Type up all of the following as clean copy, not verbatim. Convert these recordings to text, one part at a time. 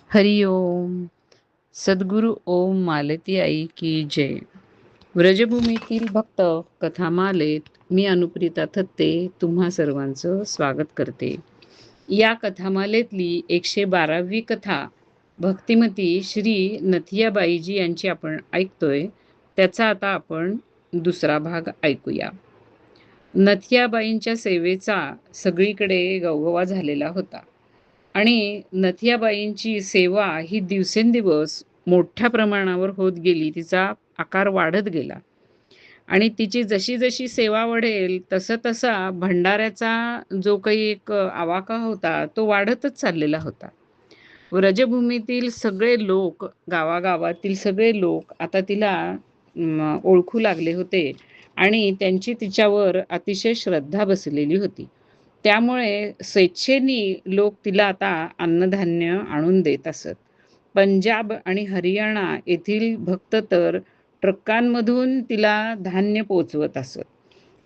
हरि ओम. सद्गुरु ओम मालती आई की जय. व्रजभूमीतील भक्त कथामालेत मी अनुप्रिता थत्ते तुम्हा सर्वांचं स्वागत करते. या कथामालेतली 112वी कथा भक्तिमती श्री नथियाबाईजी यांची आपण ऐकतोय. त्याचा आता आपण दुसरा भाग ऐकूया. नथियाबाईंच्या सेवेचा सगळीकडे गवगवा झालेला होता आणि नथियाबाईंची सेवा ही दिवसेंदिवस मोठ्या प्रमाणावर होत गेली. तिचा आकार वाढत गेला आणि तिची जशी जशी सेवा वाढेल तसा तसा भंडाऱ्याचा जो काही एक आवाका होता तो वाढतच चाललेला होता. व्रजभूमीतील सगळे लोक, गावागावातील सगळे लोक आता तिला ओळखू लागले होते आणि त्यांची तिच्यावर अतिशय श्रद्धा बसलेली होती. त्यामुळे स्वेच्छेने लोक तिला आता अन्नधान्य आणून देत असत. पंजाब आणि हरियाणा येथील भक्त तर ट्रकांमधून तिला धान्य पोचवत असत.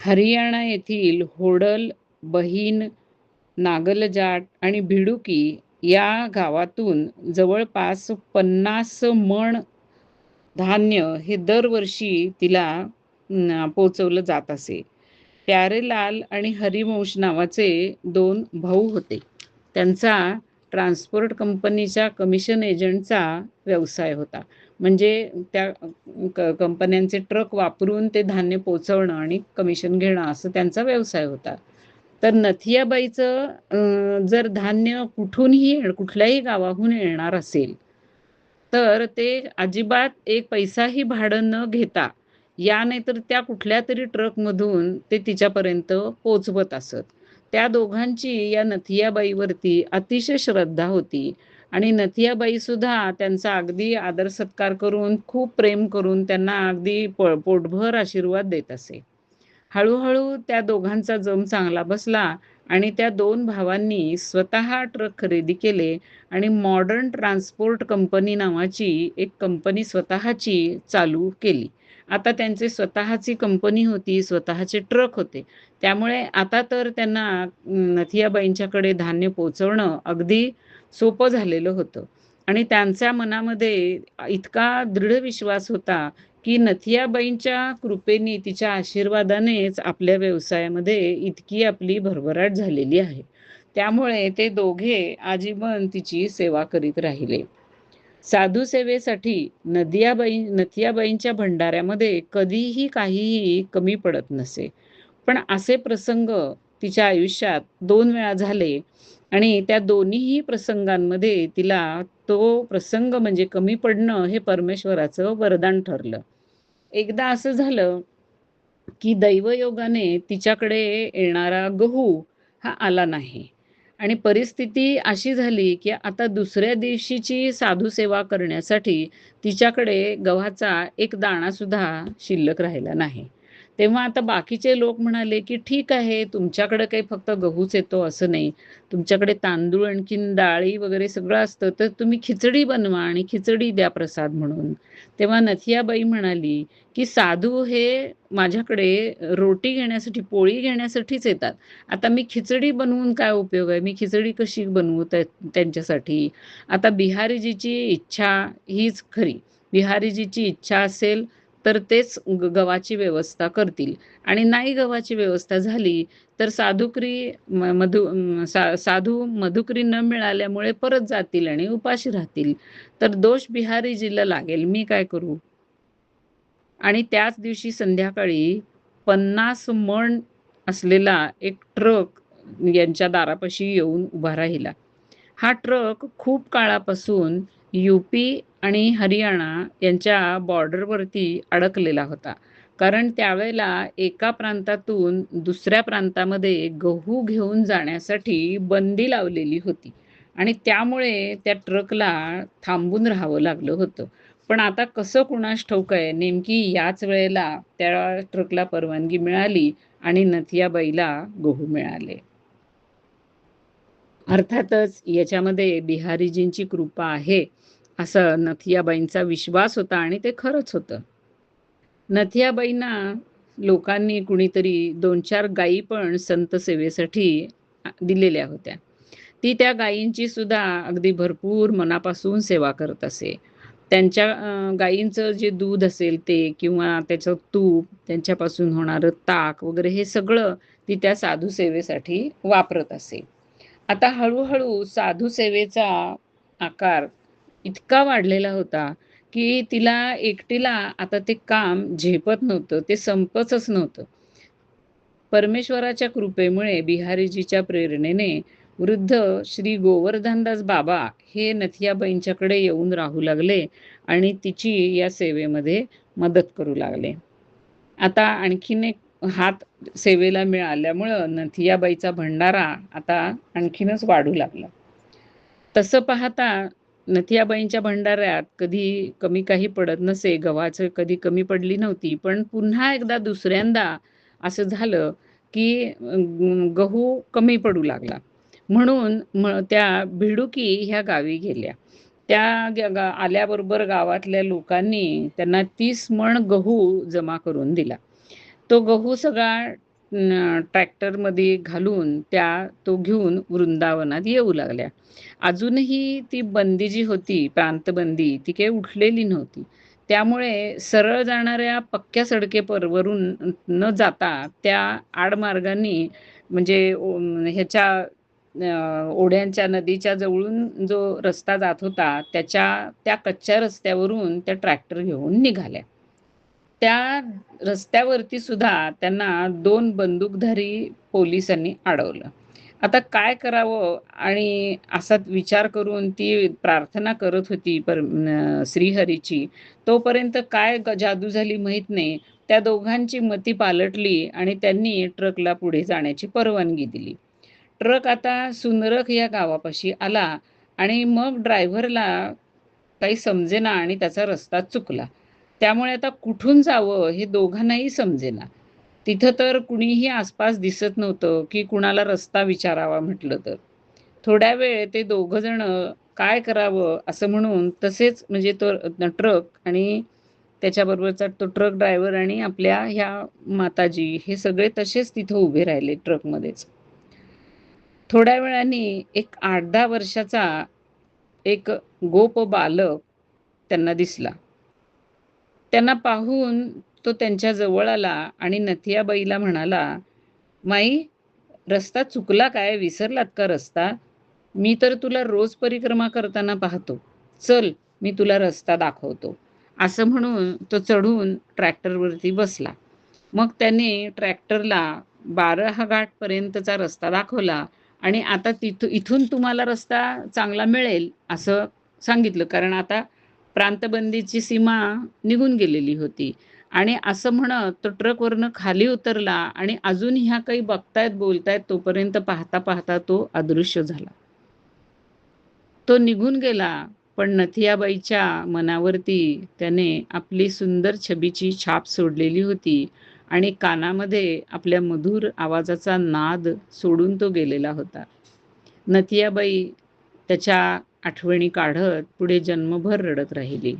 हरियाणा येथील होडल, बहीण, नागलजाट आणि भिडुकी या गावातून जवळपास 50 मण धान्य हे दरवर्षी तिला पोचवलं जात असे. प्यारेलाल आणि हरिवंश नावाचे 2 भाऊ होते. त्यांचा ट्रान्सपोर्ट कंपनीच्या कमिशन एजंटचा व्यवसाय होता. म्हणजे त्या कंपन्यांचे ट्रक वापरून ते धान्य पोचवणं आणि कमिशन घेणं असं त्यांचा व्यवसाय होता. तर नथियाबाईचं जर धान्य कुठल्याही गावाहून येणार असेल तर ते अजिबात एक पैसाही भाडं न घेता या नाहीतर त्या कुठल्या तरी ट्रकमधून ते तिच्यापर्यंत पोचवत असत. त्या दोघांची या नथियाबाईवरती अतिशय श्रद्धा होती आणि नथियाबाई सुद्धा त्यांचा अगदी आदर सत्कार करून, खूप प्रेम करून त्यांना अगदी पोटभर आशीर्वाद देत असे. हळूहळू त्या दोघांचा जम चांगला बसला आणि त्या 2 भावांनी स्वतः ट्रक खरेदी केले आणि मॉडर्न ट्रान्सपोर्ट कंपनी नावाची एक कंपनी स्वतःची चालू केली. आता त्यांची स्वतःची कंपनी होती, स्वतःचे ट्रक होते. त्यामुळे आता तर त्यांना नथियाबाईंच्याकडे धान्य पोहोचवणं अगदी सोपं झालेलं होतं आणि त्यांच्या मनामध्ये इतका दृढ विश्वास होता की नथियाबाईंच्या कृपेने, तिच्या आशीर्वादानेच आपल्या व्यवसायामध्ये इतकी आपली भरभराट झालेली आहे. त्यामुळे ते दोघे आजीवन तिची सेवा करीत राहिले. साधू सेवेसाठी नथियाबाईंच्या भंडाऱ्यामध्ये कधीही काहीही कमी पडत नसे. पण असे प्रसंग तिच्या आयुष्यात 2 वेळा झाले आणि त्या दोन्हीही प्रसंगांमध्ये तिला तो प्रसंग म्हणजे कमी पडणं हे परमेश्वराचं वरदान ठरलं. एकदा असं झालं की दैवयोगाने तिच्याकडे येणारा गहू हा आला नाही आणि परिस्थिती अशी झाली की आता दुसऱ्या दिवशीची साधू सेवा करण्यासाठी तिच्याकडे गव्हाचा एक दाणा सुद्धा शिल्लक राहिला नाही. तेव्हा आता बाकीचे लोक म्हणाले की ठीक आहे, तुमच्याकडे काही फक्त गहूच येतो असं नाही, तुमच्याकडे तांदूळ आणखीन डाळी वगैरे सगळं असतं, तर तुम्ही खिचडी बनवा आणि खिचडी द्या प्रसाद म्हणून. तेव्हा नथियाबाई म्हणाली की साधू हे माझ्याकडे रोटी घेण्यासाठी, पोळी घेण्यासाठीच येतात. आता मी खिचडी बनवून काय उपयोग आहे? मी खिचडी कशी बनवू त्यांच्यासाठी? आता बिहारीजीची इच्छा हीच खरी. बिहारीजीची इच्छा असेल तर तेच गव्हाची व्यवस्था करतील आणि नाही गव्हाची व्यवस्था झाली तर साधू मधुकरी न मिळाल्यामुळे परत जातील आणि उपाशी राहतील. तर दोष बिहारीजीला लागेल. मी काय करू? आणि त्याच दिवशी संध्याकाळी 50 मण असलेला एक ट्रक यांच्या दारापाशी येऊन उभा राहिला. हा ट्रक खूप काळापासून यूपी आणि हरियाणा यांच्या बॉर्डरवरती अडकलेला होता. कारण त्यावेळेला एका प्रांतातून दुसऱ्या प्रांतामध्ये गहू घेऊन जाण्यासाठी बंदी लावलेली होती आणि त्यामुळे त्या ट्रकला थांबून राहावं लागलं होतं. पण आता कसं कुणास ठाऊक आहे, नेमकी याच वेळेला त्या ट्रकला परवानगी मिळाली आणि नथियाबाईला गहू मिळाले. अर्थातच याच्यामध्ये बिहारीजींची कृपा आहे, असं नथियाबाईंचा विश्वास होता आणि ते खरंच होतं. नथियाबाईंना लोकांनी कुणीतरी 2-4 गायी पण संत सेवेसाठी दिलेल्या होत्या. ती त्या गायींची सुद्धा अगदी भरपूर मनापासून सेवा करत असे. त्यांच्या गायींचं जे दूध असेल ते किंवा त्याचं तूप, त्यांच्यापासून होणारं ताक वगैरे हे सगळं ती त्या साधू सेवेसाठी वापरत असे. आता हळू साधू सेवेचा आकार इतका वाढलेला होता, की तिला एकटीला आता ते काम झेपत नव्हतं. ते संपतच नव्हतं. परमेश्वराच्या कृपेमुळे बिहारीजीच्या प्रेरणेने वृद्ध श्री गोवर्धनदास बाबा हे नथियाबाईंच्याकडे येऊन राहू लागले आणि तिची या सेवेमध्ये मदत करू लागले. आता आणखीन एक हात सेवेला मिळाल्यामुळं नथियाबाईचा भंडारा आता आणखीनच वाढू लागला. तसं पाहता नथियाबाईंच्या भंडाऱ्यात कधी कमी काही पडत नसे, गव्हाचं कधी कमी पडली नव्हती. पण पुन्हा एकदा दुसऱ्यांदा असं झालं, की गहू कमी पडू लागला. म्हणून त्या भिडुकी ह्या गावी गेल्या. त्या आल्याबरोबर गावातल्या लोकांनी त्यांना 30 मण गहू जमा करून दिला. तो गहू सगळा ट्रॅक्टरमध्ये घालून तो घेऊन वृंदावनात येऊ लागल्या. अजूनही ती बंदी जी होती, प्रांतबंदी, ती काही उठलेली नव्हती. त्यामुळे सरळ जाणाऱ्या पक्क्या सडकेवरून न जाता त्या आडमार्गांनी म्हणजे ह्याच्या ओढ्यांच्या नदीच्या जवळून जो रस्ता जात होता, त्या कच्च्या रस्त्यावरून त्या ट्रॅक्टर घेऊन निघाल्या. त्या रस्त्यावरती सुद्धा त्यांना 2 बंदूकधारी पोलिसांनी अडवलं. आता काय करावं आणि असा विचार करून ती प्रार्थना करत होती श्रीहरीची. तोपर्यंत काय जादू झाली माहीत नाही. त्या दोघांची मती पालटली आणि त्यांनी ट्रकला पुढे जाण्याची परवानगी दिली. ट्रक आता सुनरख या गावापाशी आला आणि मग ड्रायव्हरला काही समजेना आणि त्याचा रस्ता चुकला. त्यामुळे आता कुठून जावं हे दोघांनाही समजेना. तिथं तर कुणीही आसपास दिसत नव्हतं, की कुणाला रस्ता विचारावा म्हटलं तर. थोड्या वेळ ते दोघं जण काय करावं असं म्हणून तसेच म्हणजे तो ट्रक आणि त्याच्याबरोबरचा तो ट्रक ड्रायव्हर आणि आपल्या ह्या माताजी हे सगळे तसेच तिथं उभे राहिले ट्रकमध्येच. थोड्या वेळाने एक 8-10 वर्षाचा एक गोप बालक त्यांना दिसला. त्यांना पाहून तो त्यांच्या जवळ आला आणि नथियाबाईला म्हणाला, "माई, रस्ता चुकला काय? विसरलात का रस्ता? मी तर तुला रोज परिक्रमा करताना पाहतो. चल, मी तुला रस्ता दाखवतो." असं म्हणून तो चढून ट्रॅक्टरवरती बसला. मग त्याने ट्रॅक्टरला 12 घाटपर्यंतचा रस्ता दाखवला आणि आता इथून तुम्हाला रस्ता चांगला मिळेल असं सांगितलं. कारण आता प्रांतबंदीची सीमा निघून गेलेली होती आणि असं म्हणत तो ट्रकवरनं खाली उतरला आणि अजून ह्या काही बघतायत, बोलतायत तोपर्यंत पाहता तो अदृश्य झाला. तो निघून गेला, पण नथियाबाईच्या मनावरती त्याने आपली सुंदर छबीची छाप सोडलेली होती आणि कानामध्ये आपल्या मधुर आवाजाचा नाद सोडून तो गेलेला होता. नथियाबाई त्याच्या आठवणी काढत पुढे जन्मभर रडत राहिली.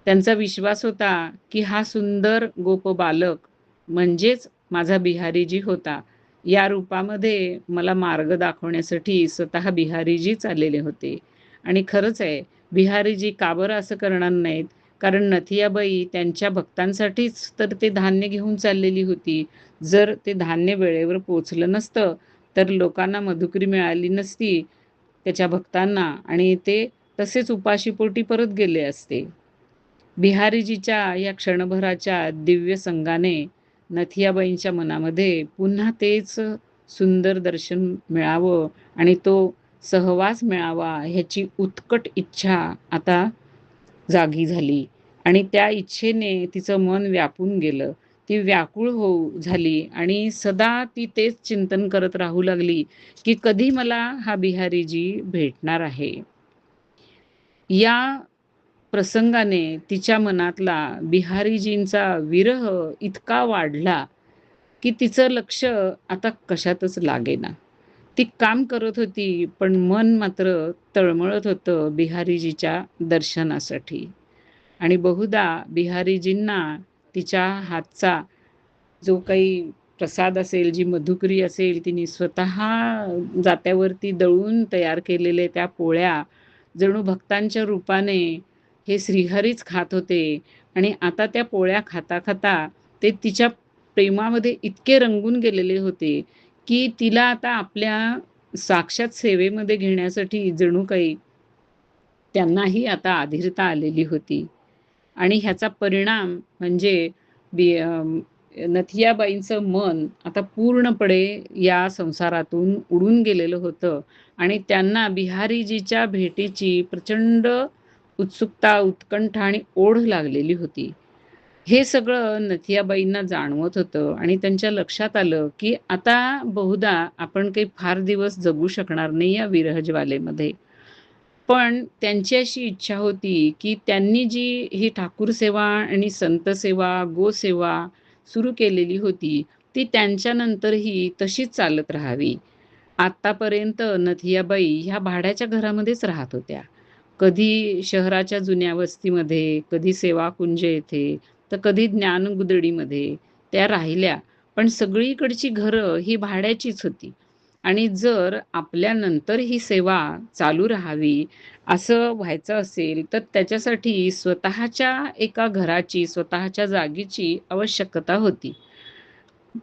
त्यांचा विश्वास होता, की हा सुंदर गोप बालक म्हणजेच माझा बिहारीजी होता. या रूपामध्ये मला मार्ग दाखवण्यासाठी स्वतः बिहारीजीच आलेले होते. आणि खरंच आहे, बिहारीजी का बरं असं करणार नाहीत? कारण नथियाबाई त्यांच्या भक्तांसाठीच तर ते धान्य घेऊन चाललेली होती. जर ते धान्य वेळेवर पोहोचलं नसतं, तर लोकांना मधुकरी मिळाली नसती त्याच्या भक्तांना आणि ते तसेच उपाशीपोटी परत गेले असते. बिहारीजीच्या या क्षणभराच्या दिव्य संगाने नथियाबाईंच्या मनामध्ये पुन्हा तेच सुंदर दर्शन मिळावं आणि तो सहवास मिळावा ह्याची उत्कट इच्छा आता जागी झाली आणि त्या इच्छेने तिचं मन व्यापून गेलं. ती व्याकुळ होऊ झाली आणि सदा ती तेच चिंतन करत राहू लागली, की कधी मला हा बिहारीजी भेटणार आहे. या प्रसंगाने तिच्या मनातला बिहारीजींचा विरह इतका वाढला, की तिचं लक्ष आता कशातच लागेना. ती काम करत होती, पण मन मात्र तळमळत होतं बिहारीजीच्या दर्शनासाठी. आणि बहुधा बिहारीजींना तिच्या हातचा जो काही प्रसाद असेल, जी मधुकरी असेल, तिने स्वतः जात्यावरती दळून तयार केलेले त्या पोळ्या जणू भक्तांच्या रूपाने हे श्रीहरीच खात होते आणि आता त्या पोळ्या खाता-खाता ते तिच्या प्रेमामध्ये इतके रंगून गेलेले होते, की तिला आता आपल्या साक्षात सेवेमध्ये घेण्यासाठी जणू काही त्यांनाही आता अधीरता आलेली होती. आणि ह्याचा परिणाम म्हणजे नथियाबाईंचं मन आता पूर्णपणे या संसारातून उडून गेलेलं होतं आणि त्यांना बिहारीजीच्या भेटीची प्रचंड उत्सुकता, उत्कंठा आणि ओढ लागलेली होती. हे सगळं नथियाबाईंना जाणवत होतं आणि त्यांच्या लक्षात आलं, की आता बहुधा आपण काही फार दिवस जगू शकणार नाही या विरह ज्वालेमध्ये. पण त्यांची अशी इच्छा होती, की त्यांनी जी ही ठाकूर सेवा आणि संत सेवा, गोसेवा सुरू केलेली होती, ती त्यांच्यानंतरही तशीच चालत राहावी. आत्तापर्यंत नथियाबाई ह्या भाड्याच्या घरामध्येच राहत होत्या. कधी शहराच्या जुन्या वस्तीमध्ये, कधी सेवाकुंज येथे, तर कधी ज्ञानगुदडीमध्ये त्या राहिल्या. पण सगळीकडची घरं ही भाड्याचीच होती. आणि जर आपल्यानंतर ही सेवा चालू राहावी, असं व्हायचं असेल, तर त्याच्यासाठी स्वतःच्या एका घराची, स्वतःच्या जागेची आवश्यकता होती.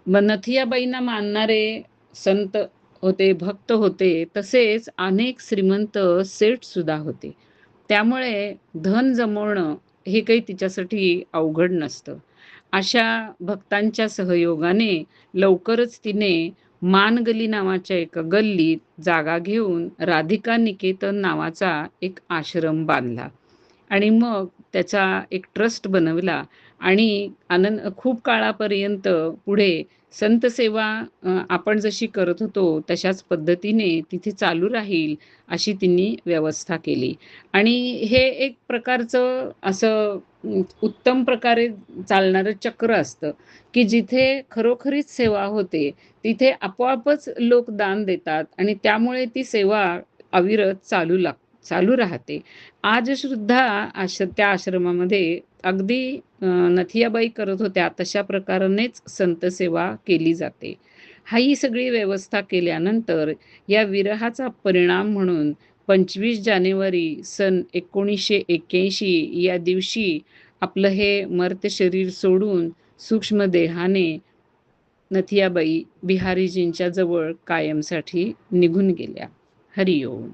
मग नथियाबाईंना मानणारे संत होते, भक्त होते, तसेच अनेक श्रीमंत सेठसुद्धा होते. त्यामुळे धन जमवणं हे काही तिच्यासाठी अवघड नसतं. अशा भक्तांच्या सहयोगाने लवकरच तिने मानगली नावाच्या एका गल्लीत जागा घेऊन राधिका निकेतन नावाचा एक आश्रम बांधला आणि मग त्याचा एक ट्रस्ट बनवला आणि खूप काळापर्यंत पुढे संत सेवा आपण जशी करत होतो तशाच पद्धतीने तिथे चालू राहील अशी तिने व्यवस्था केली आणि हे एक प्रकारचं असं उत्तम प्रकारे चालणारं चक्र असतं, की जिथे खरोखरीच सेवा होते, तिथे आपोआपच लोक दान देतात आणि त्यामुळे ती सेवा अविरत चालू राहते. आज सुद्धा त्या आश्रमामध्ये अगदी नथियाबाई करत होत्या तशा प्रकारेच संत सेवा केली जाते. ही सगळी व्यवस्था केल्यानंतर या विरहाचा परिणाम म्हणून 25 जानेवारी सन 1981 या दिवशी आपलं हे मर्त्य शरीर सोडून सूक्ष्म देहाने नथियाबाई बिहारीजींच्या जवळ कायमसाठी निघून गेल्या. हरिओम.